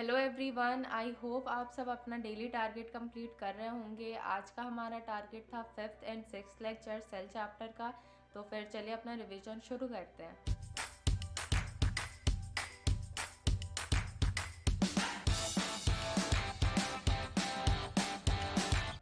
Hello everyone, I hope आप सब अपना डेली टारगेट कंप्लीट कर रहे होंगे। आज का हमारा टारगेट था 5th and 6th lecture cell chapter का। तो फिर चलिए अपना रिवीजन शुरू करते हैं।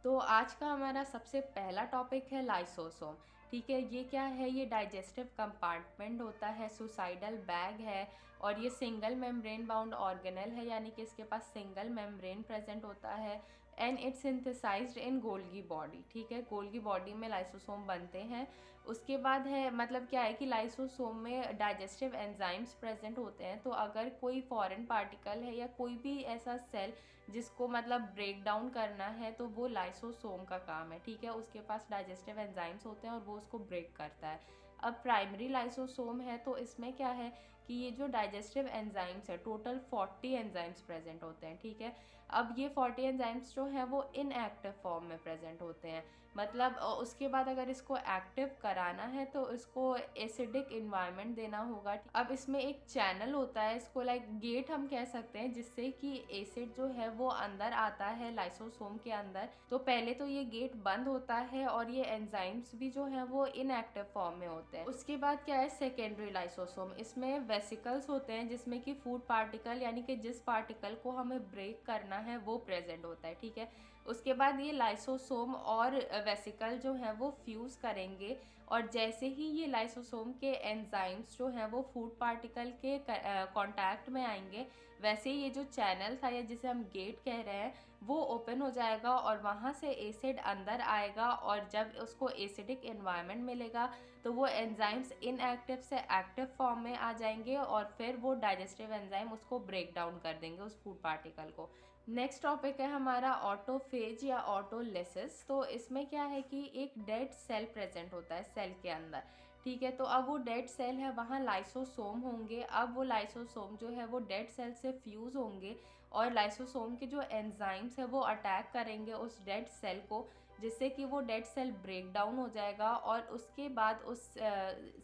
तो आज का हमारा सबसे पहला टॉपिक है लाइसोसोम। ठीक है, ये क्या है? ये डाइजेस्टिव कंपार्टमेंट होता है, सुसाइडल बैग है और ये सिंगल मेम्ब्रेन बाउंड ऑर्गेनल है, यानी कि इसके पास सिंगल मेम्ब्रेन प्रेजेंट होता है and it's synthesised in Golgi body. ठीक है, गोल्गी बॉडी में लाइसोसोम बनते हैं। उसके बाद है मतलब क्या है कि लाइसोसोम में डाइजेस्टिव एंजाइम्स प्रेजेंट होते हैं। तो अगर कोई फॉरेन पार्टिकल है या कोई भी ऐसा सेल जिसको मतलब ब्रेक डाउन करना है तो वो लाइसोसोम का काम है। ठीक है, उसके पास डाइजेस्टिव एंजाइम्स होते हैं और वो उसको ब्रेक करता है। अब प्राइमरी लाइसोसोम है तो इसमें क्या है कि ये जो डाइजेस्टिव एंजाइम्स है, टोटल 40 एंजाइम्स प्रेजेंट होते हैं। ठीक है, अब ये 40 एंजाइम्स जो है वो इनएक्टिव फॉर्म में प्रेजेंट होते हैं। मतलब उसके बाद अगर इसको एक्टिव कराना है तो इसको एसिडिक इन्वायरमेंट देना होगा। अब इसमें एक चैनल होता है, इसको लाइक गेट हम कह सकते हैं, जिससे कि एसिड जो है वो अंदर आता है लाइसोसोम के अंदर। तो पहले तो ये गेट बंद होता है और ये एंजाइम्स भी जो है वो इनएक्टिव फॉर्म में होते हैं। उसके बाद क्या है, सेकेंडरी लाइसोसोम। इसमें वेसिकल्स होते हैं जिसमें कि फूड पार्टिकल यानी कि जिस पार्टिकल को हमें ब्रेक करना है वो प्रेजेंट होता है। ठीक है, उसके बाद ये लाइसोसोम और वेसिकल जो है वो फ्यूज करेंगे और जैसे ही ये लाइसोसोम के एंजाइम्स जो हैं वो फूड पार्टिकल के कांटेक्ट में आएंगे, वैसे ही ये जो चैनल था या जिसे हम गेट कह रहे हैं वो ओपन हो जाएगा और वहाँ से एसिड अंदर आएगा। और जब उसको एसिडिक एनवायरनमेंट मिलेगा तो वो एंजाइम्स इनएक्टिव से एक्टिव फॉर्म में आ जाएंगे और फिर वो डाइजेस्टिव एंजाइम उसको ब्रेक डाउन कर देंगे उस फूड पार्टिकल को। नेक्स्ट टॉपिक है हमारा ऑटोफेज या ऑटोलिसिस। तो इसमें क्या है कि एक डेड सेल प्रेजेंट होता है सेल के अंदर। ठीक है, तो अब वो डेड सेल है, वहाँ लाइसोसोम होंगे। अब वो लाइसोसोम जो है वो डेड सेल से फ्यूज होंगे और लाइसोसोम के जो एंजाइम्स है वो अटैक करेंगे उस डेड सेल को, जिससे कि वो डेड सेल ब्रेक डाउन हो जाएगा और उसके बाद उस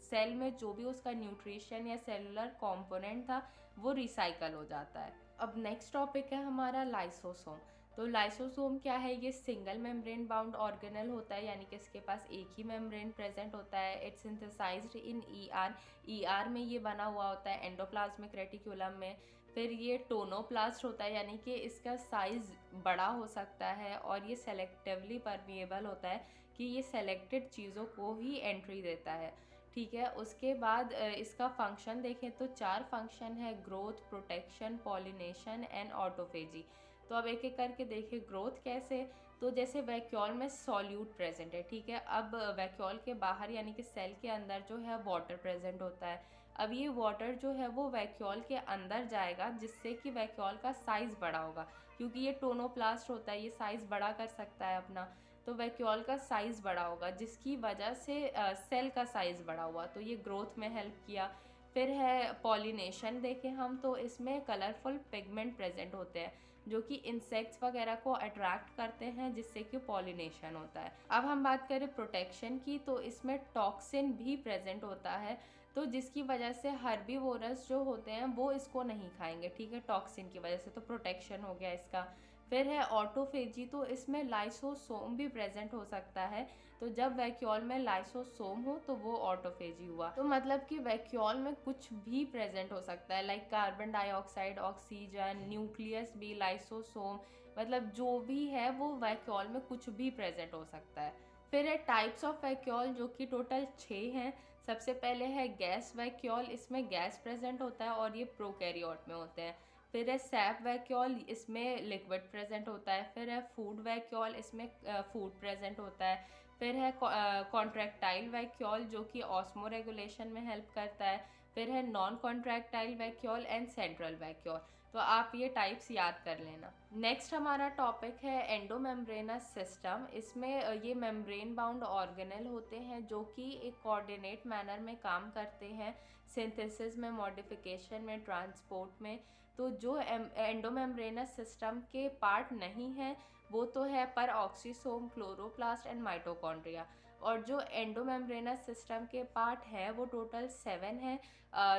सेल में जो भी उसका न्यूट्रिशन या सेलुलर कंपोनेंट था वो रिसाइकल हो जाता है। अब नेक्स्ट टॉपिक है हमारा लाइसोसोम। तो लाइसोसोम क्या है? ये सिंगल मेम्ब्रेन बाउंड ऑर्गेनल होता है, यानी कि इसके पास एक ही मेम्ब्रेन प्रेजेंट होता है। It's synthesised in ER. ER में ये बना हुआ होता है, एंडोप्लाज्मिक रेटिकुलम में। फिर ये टोनोप्लास्ट होता है, यानी कि इसका साइज बड़ा हो सकता है और ये सेलेक्टिवली परमिएबल होता है कि ये सेलेक्टेड चीज़ों को ही एंट्री देता है। ठीक है, उसके बाद इसका फंक्शन देखें तो 4 फंक्शन है: growth, protection, pollination and autophagy. तो अब एक एक करके देखिए ग्रोथ कैसे। तो जैसे वैक्यूल में सॉल्यूट प्रेजेंट है। ठीक है, अब वैक्यूल के बाहर यानी कि सेल के अंदर जो है वाटर प्रेजेंट होता है। अब ये वाटर जो है वो वैक्यूल के अंदर जाएगा, जिससे कि वैक्यूल का साइज बड़ा होगा, क्योंकि ये टोनोप्लास्ट होता है, ये साइज बड़ा कर सकता है अपना। तो वैक्यूल का साइज बड़ा होगा जिसकी वजह से सेल का साइज बड़ा हुआ, तो ये ग्रोथ में हेल्प किया। फिर है पॉलिनेशन, देखें हम तो इसमें कलरफुल पिगमेंट प्रेजेंट होते हैं जो कि इंसेक्ट्स वगैरह को अट्रैक्ट करते हैं, जिससे कि पॉलिनेशन होता है। अब हम बात करें प्रोटेक्शन की, तो इसमें टॉक्सिन भी प्रेजेंट होता है, तो जिसकी वजह से हर्बीवोरस जो होते हैं वो इसको नहीं खाएंगे। ठीक है, टॉक्सिन की वजह से, तो प्रोटेक्शन हो गया इसका। फिर है ऑटोफेजी, तो इसमें लाइसोसोम भी प्रेजेंट हो सकता है। तो जब वैक्यूल में लाइसोसोम हो तो वो ऑटोफेजी हुआ। तो मतलब कि वैक्यूल में कुछ भी प्रेजेंट हो सकता है, like carbon dioxide, oxygen, nucleus भी, लाइसोसोम, मतलब जो भी है वो वैक्यूल में कुछ भी प्रेजेंट हो सकता है। फिर है टाइप्स ऑफ वैक्यूल, जो कि टोटल 6 हैं। सबसे पहले है गैस वैक्यूल, इसमें गैस प्रेजेंट होता है और ये प्रोकैरियोट में होते हैं। फिर है सैप वैक्यूल, इसमें लिक्विड प्रेजेंट होता है। फिर है फूड वैक्यूल, इसमें फूड प्रेजेंट होता है। फिर है कॉन्ट्रैक्टाइल वैक्यूल, जो कि ऑस्मो रेगुलेशन में हेल्प करता है। फिर है non contractile vacuole and central vacuole. तो आप ये टाइप्स याद कर लेना। नेक्स्ट हमारा टॉपिक है एंडोमेम्ब्रेनस सिस्टम। इसमें ये मेम्ब्रेन बाउंड ऑर्गेनल होते हैं जो कि एक कोऑर्डिनेट मैनर में काम करते हैं, सिंथेसिस में, मॉडिफिकेशन में, ट्रांसपोर्ट में। तो जो एंडोमेम्ब्रेनस सिस्टम के पार्ट नहीं है वो तो है पर ऑक्सीसोम, क्लोरोप्लास्ट एंड माइटोकॉन्ड्रिया। और जो एंडोमेम्ब्रेनस सिस्टम के पार्ट है वो टोटल 7 है।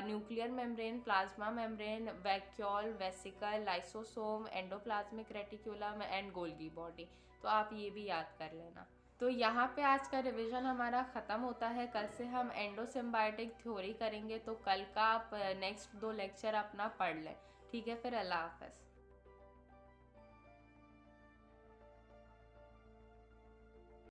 Nuclear membrane, plasma membrane, vacuole, vesicle, lysosome, endoplasmic reticulum and Golgi body. तो आप ये भी याद कर लेना। तो यहाँ पे आज का रिवीजन हमारा ख़त्म होता है। कल से हम एंडोसिम्बायोटिक थ्योरी करेंगे, तो कल का आप नेक्स्ट 2 लेक्चर अपना पढ़ लें। ठीक है, फिर अल्लाह हाफ़िज़।